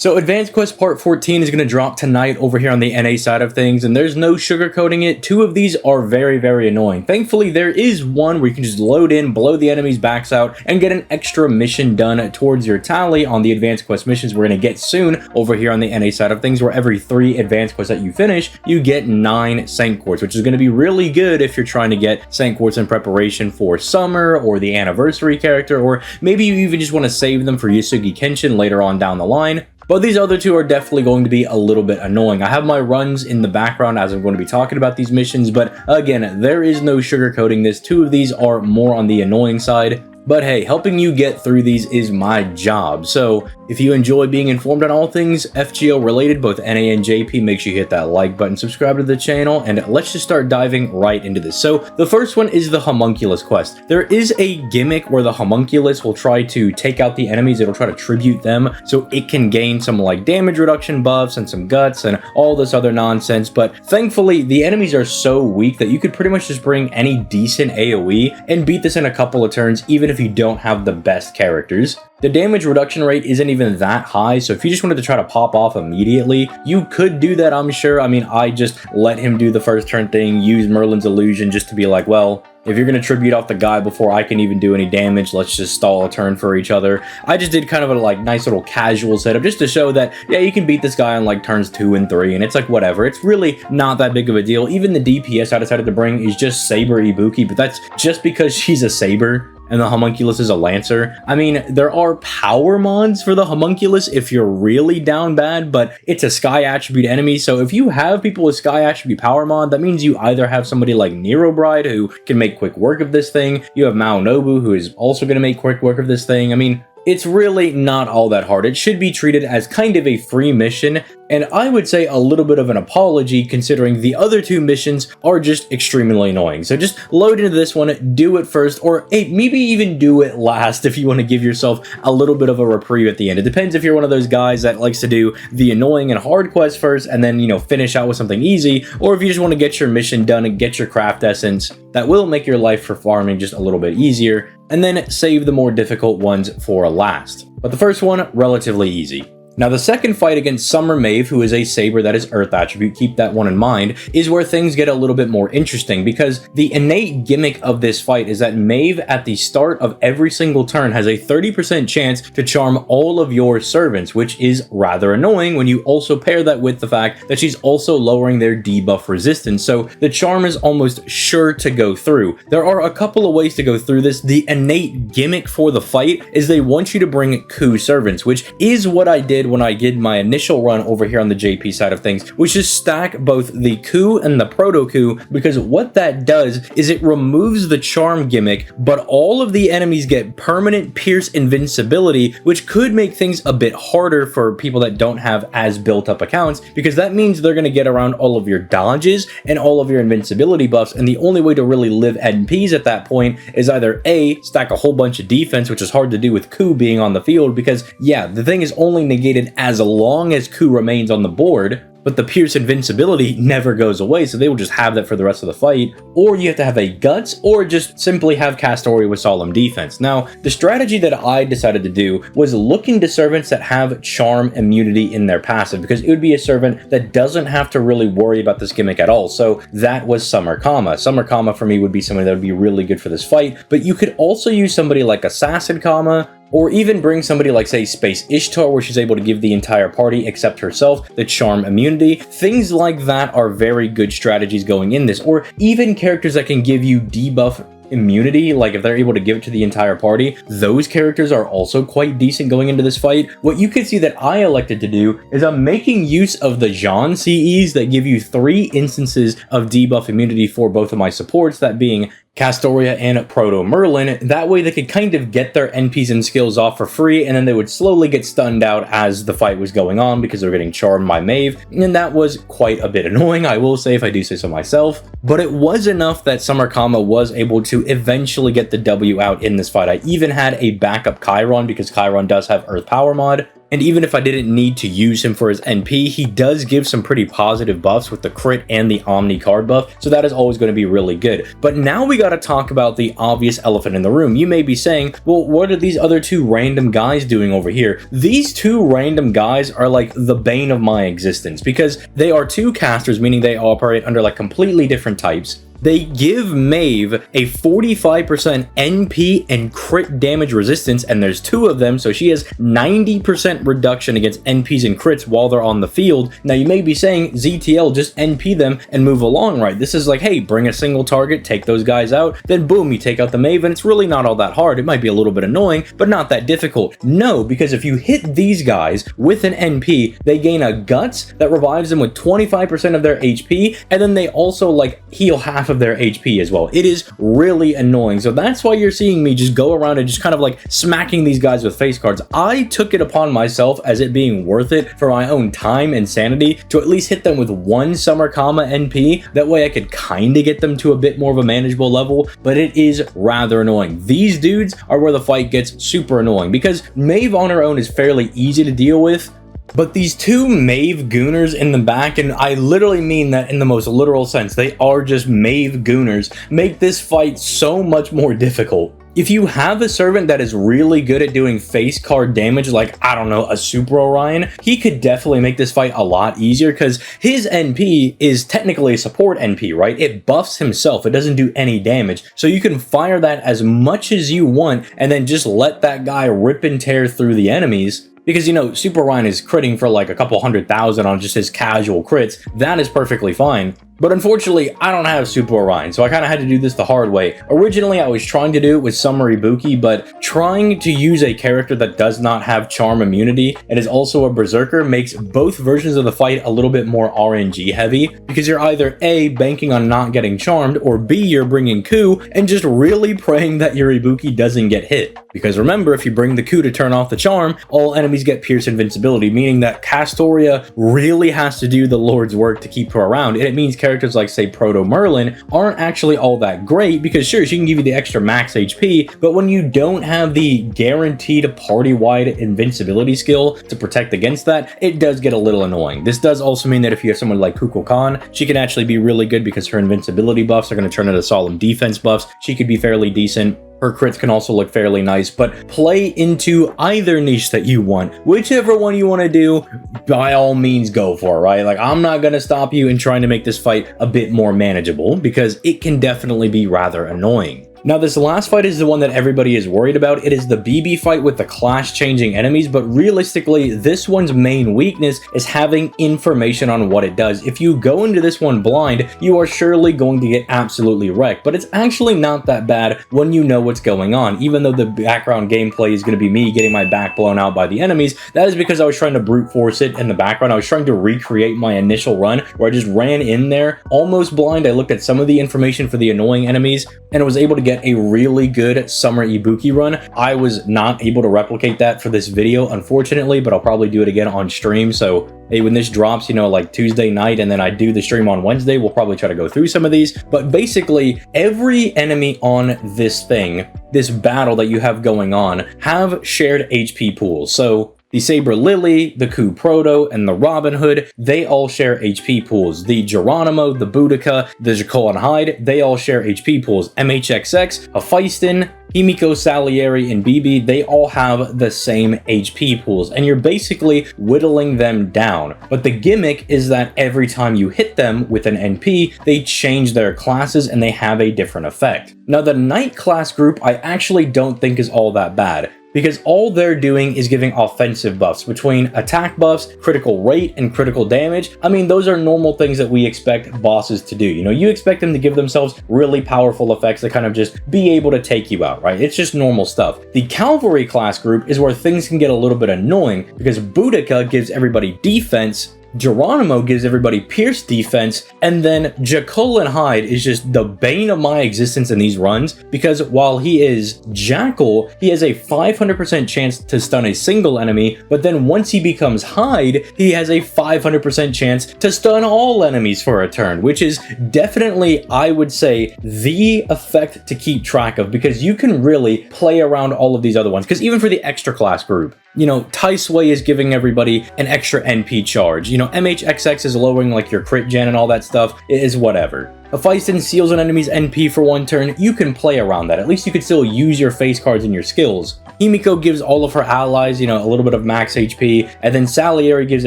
So Advanced Quest Part 14 is going to drop tonight over here on the NA side of things, and there's no sugarcoating it. Two of these are very, very annoying. Thankfully, there is one where you can just load in, blow the enemy's backs out, and get an extra mission done towards your tally on the Advanced Quest missions we're going to get soon over here on the NA side of things, where every 3 Advanced Quests that you finish, you get 9 Saint Quartz, which is going to be really good if you're trying to get Saint Quartz in preparation for summer or the anniversary character, or maybe you even just want to save them for Yugioh Kenshin later on down the line. But these other two are definitely going to be a little bit annoying. I have my runs in the background as I'm going to be talking about these missions, but again, there is no sugarcoating this. 2 of these are more on the annoying side. But hey, helping you get through these is my job. So if you enjoy being informed on all things FGO related, both NA and JP, make sure you hit that like button, subscribe to the channel, and let's just start diving right into this. So the first one is the Homunculus quest. There is a gimmick where the Homunculus will try to take out the enemies. It'll try to tribute them so it can gain some like damage reduction buffs and some guts and all this other nonsense. But thankfully, the enemies are so weak that you could pretty much just bring any decent AoE and beat this in a couple of turns, even if you don't have the best characters. The damage reduction rate isn't even that high, so if you just wanted to try to pop off immediately, you could do that, I'm sure. I mean, I just let him do the first turn thing, use Merlin's illusion just to be like, well, if you're going to tribute off the guy before I can even do any damage, let's just stall a turn for each other. I just did kind of a like nice little casual setup just to show that, yeah, you can beat this guy on like turns 2 and 3, and it's like whatever. It's really not that big of a deal. Even the DPS I decided to bring is just Saber Ibuki, but that's just because she's a Saber and the Homunculus is a Lancer. I mean, there are power mods for the Homunculus if you're really down bad, but it's a Sky Attribute enemy, so if you have people with Sky Attribute power mod, that means you either have somebody like Nero Bride who can make quick work of this thing, you have Mao Nobu who is also going to make quick work of this thing. I mean, it's really not all that hard. It should be treated as kind of a free mission, and I would say a little bit of an apology considering the other 2 missions are just extremely annoying. So just load into this one, do it first, or hey, maybe even do it last if you want to give yourself a little bit of a reprieve at the end. It depends if you're one of those guys that likes to do the annoying and hard quests first and then, you know, finish out with something easy, or if you just want to get your mission done and get your craft essence, that will make your life for farming just a little bit easier, and then save the more difficult ones for last. But the first one, relatively easy. Now the second fight against Summer Maeve, who is a Saber that is Earth Attribute, keep that one in mind, is where things get a little bit more interesting, because the innate gimmick of this fight is that Maeve at the start of every single turn has a 30% chance to charm all of your servants, which is rather annoying when you also pair that with the fact that she's also lowering their debuff resistance, so the charm is almost sure to go through. There are a couple of ways to go through this. The innate gimmick for the fight is they want you to bring coup servants, which is what I did when I did my initial run over here on the JP side of things, which is stack both the coup and the proto coup, because what that does is it removes the charm gimmick, but all of the enemies get permanent pierce invincibility, which could make things a bit harder for people that don't have as built up accounts, because that means they're going to get around all of your dodges and all of your invincibility buffs, and the only way to really live NPs at that point is either A, stack a whole bunch of defense, which is hard to do with coup being on the field, because yeah, the thing is only negated as long as coup remains on the board, but the Pierce invincibility never goes away, so they will just have that for the rest of the fight. Or you have to have a Guts, or just simply have Castoria with Solemn Defense. Now, the strategy that I decided to do was look into servants that have Charm immunity in their passive, because it would be a servant that doesn't have to really worry about this gimmick at all. So that was Summer Kama. Summer Kama for me would be somebody that would be really good for this fight, but you could also use somebody like Assassin Kama, or even bring somebody like, say, Space Ishtar, where she's able to give the entire party, except herself, the charm immunity. Things like that are very good strategies going in this, or even characters that can give you debuff immunity, like if they're able to give it to the entire party, those characters are also quite decent going into this fight. What you can see that I elected to do is I'm making use of the Jean CEs that give you 3 instances of debuff immunity for both of my supports, that being Castoria and Proto Merlin. That way they could kind of get their NPs and skills off for free, and then they would slowly get stunned out as the fight was going on because they're getting charmed by Maeve, and that was quite a bit annoying, I will say, if I do say so myself. But it was enough that Summer Kama was able to eventually get the W out in this fight. I even had a backup Chiron because Chiron does have Earth Power mod, And even if I didn't need to use him for his NP, he does give some pretty positive buffs with the crit and the Omni card buff, so that is always going to be really good. But now we got to talk about the obvious elephant in the room. You may be saying, well, what are these other two random guys doing over here? These two random guys are like the bane of my existence because they are two casters, meaning they operate under like completely different types. They give Maeve a 45% NP and crit damage resistance, and there's two of them, so she has 90% reduction against NPs and crits while they're on the field. Now you may be saying, ZTL, just NP them and move along, right? This is like, hey, bring a single target, take those guys out, then boom, you take out the Maeve, and it's really not all that hard. It might be a little bit annoying, but not that difficult. No, because if you hit these guys with an NP, they gain a Guts that revives them with 25% of their HP, and then they also like heal half of their HP as well. It is really annoying. So that's why you're seeing me just go around and just kind of like smacking these guys with face cards. I took it upon myself as it being worth it for my own time and sanity to at least hit them with one Summer Kama NP. That way I could kind of get them to a bit more of a manageable level, but it is rather annoying. These dudes are where the fight gets super annoying because Maeve on her own is fairly easy to deal with. But these two Maeve Gooners in the back, and I literally mean that in the most literal sense, they are just Maeve Gooners, make this fight so much more difficult. If you have a servant that is really good at doing face card damage, like, I don't know, a Super Orion, he could definitely make this fight a lot easier because his NP is technically a support NP, right? It buffs himself. It doesn't do any damage. So you can fire that as much as you want and then just let that guy rip and tear through the enemies. Because, you know, Super Orion is critting for like a couple 100,000 on just his casual crits. That is perfectly fine. But unfortunately, I don't have Super Orion, so I kind of had to do this the hard way. Originally, I was trying to do it with Summer Ibuki, but trying to use a character that does not have charm immunity and is also a berserker makes both versions of the fight a little bit more RNG heavy, because you're either A, banking on not getting charmed, or B, you're bringing Ku and just really praying that your Ibuki doesn't get hit. Because remember, if you bring the Ku to turn off the charm, all enemies get Pierce Invincibility, meaning that Castoria really has to do the Lord's work to keep her around, and it means characters like, say, Proto Merlin aren't actually all that great, because sure, she can give you the extra max HP, but when you don't have the guaranteed party-wide invincibility skill to protect against that, it does get a little annoying. This does also mean that if you have someone like Kukulkan, she can actually be really good because her invincibility buffs are going to turn into solemn defense buffs. She could be fairly decent. Her crits can also look fairly nice, but play into either niche that you want. Whichever one you want to do, by all means go for it, right? Like, I'm not going to stop you in trying to make this fight a bit more manageable because it can definitely be rather annoying. Now, this last fight is the one that everybody is worried about. It is the BB fight with the class-changing enemies, but realistically, this one's main weakness is having information on what it does. If you go into this one blind, you are surely going to get absolutely wrecked, but it's actually not that bad when you know what's going on. Even though the background gameplay is going to be me getting my back blown out by the enemies, that is because I was trying to brute force it in the background. I was trying to recreate my initial run where I just ran in there almost blind. I looked at some of the information for the annoying enemies and was able to get a really good Summer Ibuki run. I was not able to replicate that for this video, unfortunately, but I'll probably do it again on stream. So hey, when this drops, you know, like Tuesday night, and then I do the stream on Wednesday, we'll probably try to go through some of these. But basically, every enemy on this thing, this battle that you have going on, have shared HP pools. So the Saber Lily, the Ku Proto, and the Robin Hood, they all share HP pools. The Geronimo, the Boudica, the Jekyll and Hyde, they all share HP pools. MHXX, Hephaestus, Himiko Salieri, and BB, they all have the same HP pools, and you're basically whittling them down. But the gimmick is that every time you hit them with an NP, they change their classes and they have a different effect. Now, the Knight class group I actually don't think is all that bad, because all they're doing is giving offensive buffs between attack buffs, critical rate, and critical damage. I mean, those are normal things that we expect bosses to do. You know, you expect them to give themselves really powerful effects that kind of just be able to take you out, right? It's just normal stuff. The Cavalry class group is where things can get a little bit annoying because Boudica gives everybody defense, Geronimo gives everybody pierce defense, and then Jekyll and Hyde is just the bane of my existence in these runs, because while he is Jackal, he has a 500% chance to stun a single enemy, but then once he becomes Hyde, he has a 500% chance to stun all enemies for a turn, which is definitely, I would say, the effect to keep track of, because you can really play around all of these other ones. Because even for the extra class group, you know, Tai Sui is giving everybody an extra NP charge. You know, MHXX is lowering like your crit gen and all that stuff. It is whatever. Hephaestus seals an enemy's NP for 1 turn. You can play around that. At least you could still use your face cards and your skills. Himiko gives all of her allies, you know, a little bit of max HP, and then Salieri gives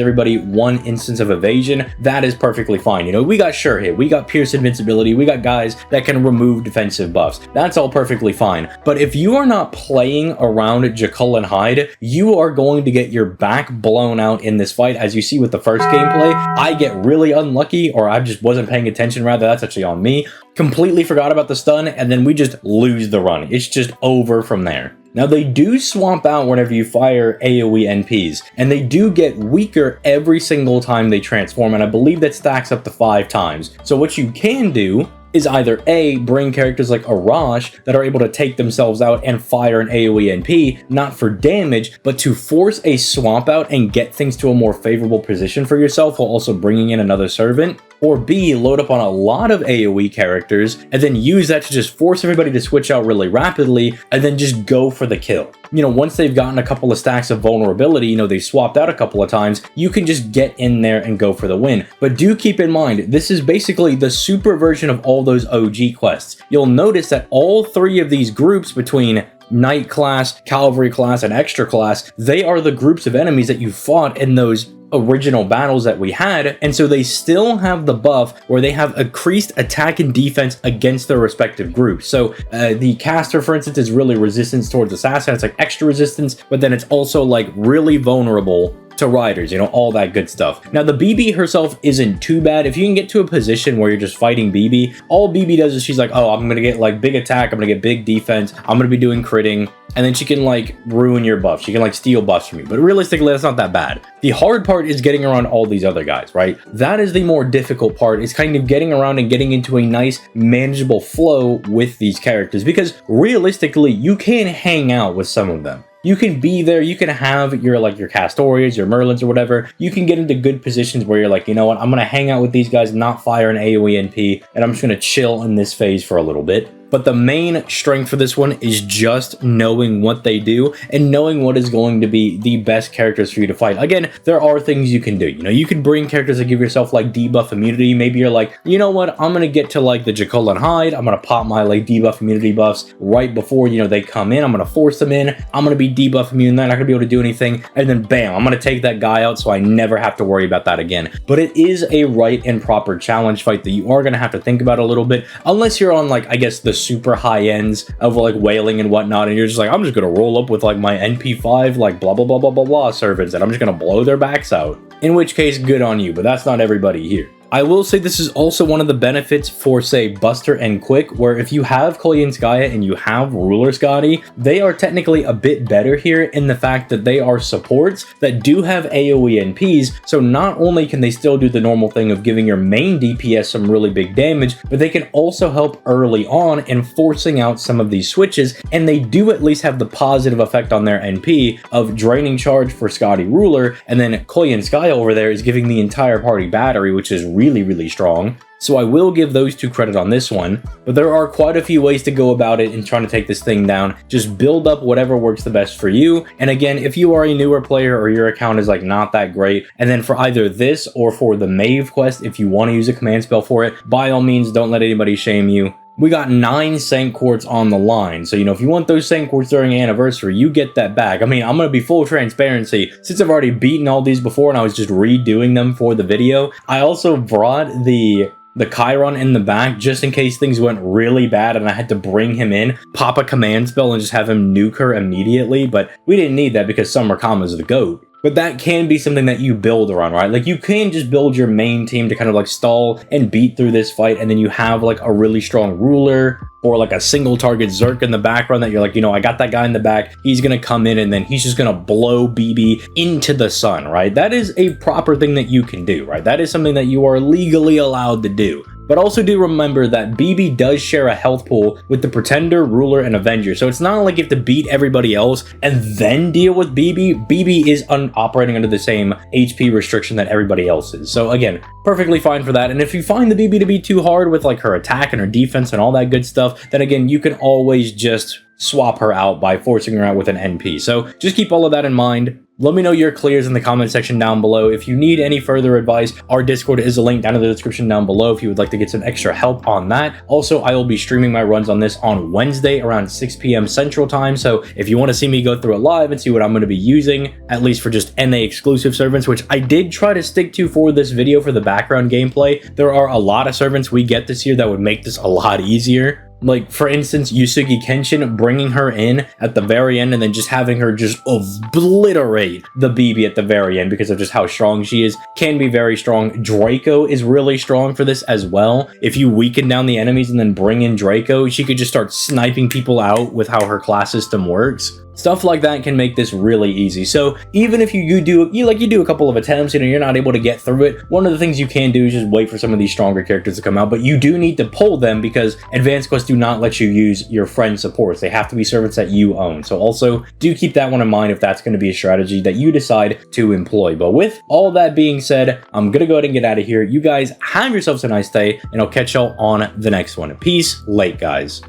everybody 1 instance of evasion. That is perfectly fine. You know, we got Sure Hit, we got Pierce Invincibility, we got guys that can remove defensive buffs. That's all perfectly fine. But if you are not playing around Jekyll and Hyde, you are going to get your back blown out in this fight. As you see with the first gameplay, I get really unlucky, or I just wasn't paying attention, rather, that's actually on me. Completely forgot about the stun, and then we just lose the run. It's just over from there. Now, they do swamp out whenever you fire AoE NPs, and they do get weaker every single time they transform, and I believe that stacks up to 5 times. So what you can do is either A, bring characters like Arash that are able to take themselves out and fire an AoE NP, not for damage, but to force a swamp out and get things to a more favorable position for yourself while also bringing in another servant. Or B, load up on a lot of AoE characters and then use that to just force everybody to switch out really rapidly and then just go for the kill. You know, once they've gotten a couple of stacks of vulnerability, you know, they've swapped out a couple of times, you can just get in there and go for the win. But do keep in mind, this is basically the super version of all those OG quests. You'll notice that all 3 of these groups between Knight class, Cavalry class, and Extra class, they are the groups of enemies that you fought in those original battles that we had, and so they still have the buff where they have increased attack and defense against their respective groups. So the caster, for instance, is really resistance towards assassin. It's like extra resistance, but then it's also like really vulnerable to riders, you know, all that good stuff. Now, the BB herself isn't too bad. If you can get to a position where you're just fighting BB, all BB does is she's like, oh, I'm gonna get like big attack, I'm gonna get big defense, I'm gonna be doing critting, and then she can like ruin your buff. She can like steal buffs from you, but realistically, that's not that bad. The hard part is getting around all these other guys, right? That is the more difficult part, is kind of getting around and getting into a nice, manageable flow with these characters, because realistically, you can hang out with some of them. You can be there, you can have your like your Castorias, your Merlins or whatever. You can get into good positions where you're like, you know what, I'm gonna hang out with these guys, not fire an AoE NP, and I'm just gonna chill in this phase for a little bit. But the main strength for this one is just knowing what they do and knowing what is going to be the best characters for you to fight. Again, there are things you can do. You know, you can bring characters that give yourself like debuff immunity. Maybe you're like, you know what, I'm gonna get to like the Jekyll and Hyde. I'm gonna pop my like debuff immunity buffs right before, you know, they come in. I'm gonna force them in. I'm gonna be debuff immune. They're not gonna be able to do anything. And then bam, I'm gonna take that guy out so I never have to worry about that again. But it is a right and proper challenge fight that you are gonna have to think about a little bit, unless you're on like, I guess, the super high ends of like whaling and whatnot, and you're just like, I'm just gonna roll up with like my NP5 like blah blah blah blah blah blah servants and I'm just gonna blow their backs out. In which case, good on you, but that's not everybody here. I will say this is also one of the benefits for, say, Buster and Quick, where if you have Koyenskaya and you have Ruler Scotty, they are technically a bit better here in the fact that they are supports that do have AoE NPs, so not only can they still do the normal thing of giving your main DPS some really big damage, but they can also help early on in forcing out some of these switches, and they do at least have the positive effect on their NP of draining charge for Scotty Ruler, and then Koyenskaya over there is giving the entire party battery, which is really strong. So I will give those 2 credit on this one, but there are quite a few ways to go about it in trying to take this thing down. Just build up whatever works the best for you. And again, if you are a newer player or your account is like not that great, and then for either this or for the Maeve quest, if you want to use a command spell for it, by all means, don't let anybody shame you. We got 9 Sanct Quartz on the line, so you know, if you want those Sanct Quartz during Anniversary, you get that back. I mean, I'm gonna be full transparency, since I've already beaten all these before and I was just redoing them for the video, I also brought the Chiron in the back just in case things went really bad and I had to bring him in, pop a command spell and just have him nuke her immediately, but we didn't need that because Summer Kama's the GOAT. But that can be something that you build around, right? Like, you can just build your main team to kind of like stall and beat through this fight, and then you have like a really strong ruler or like a single target Zerk in the background that you're like, you know, I got that guy in the back, he's gonna come in and then he's just gonna blow BB into the sun, right? That is a proper thing that you can do, right? That is something that you are legally allowed to do. But also do remember that BB does share a health pool with the Pretender, Ruler, and Avenger. So it's not like you have to beat everybody else and then deal with BB. BB is operating under the same HP restriction that everybody else is. So again, perfectly fine for that. And if you find the BB to be too hard with like her attack and her defense and all that good stuff, then again, you can always just swap her out by forcing her out with an NP. So just keep all of that in mind. Let me know your clears in the comment section down below. If you need any further advice, our Discord is a link down in the description down below if you would like to get some extra help on that. Also, I will be streaming my runs on this on Wednesday around 6 p.m. Central Time. So if you want to see me go through it live and see what I'm going to be using, at least for just NA exclusive servants, which I did try to stick to for this video for the background gameplay, there are a lot of servants we get this year that would make this a lot easier. Like, for instance, Yugioh Kenshin, bringing her in at the very end and then just having her just obliterate the BB at the very end because of just how strong she is, can be very strong. Draco is really strong for this as well. If you weaken down the enemies and then bring in Draco, she could just start sniping people out with how her class system works. Stuff like that can make this really easy. So even if you do a couple of attempts, you're not able to get through it, one of the things you can do is just wait for some of these stronger characters to come out, but you do need to pull them because advanced quests do not let you use your friend supports. They have to be servants that you own. So also do keep that one in mind if that's going to be a strategy that you decide to employ. But with all that being said, I'm going to go ahead and get out of here. You guys have yourselves a nice day, and I'll catch y'all on the next one. Peace, late guys.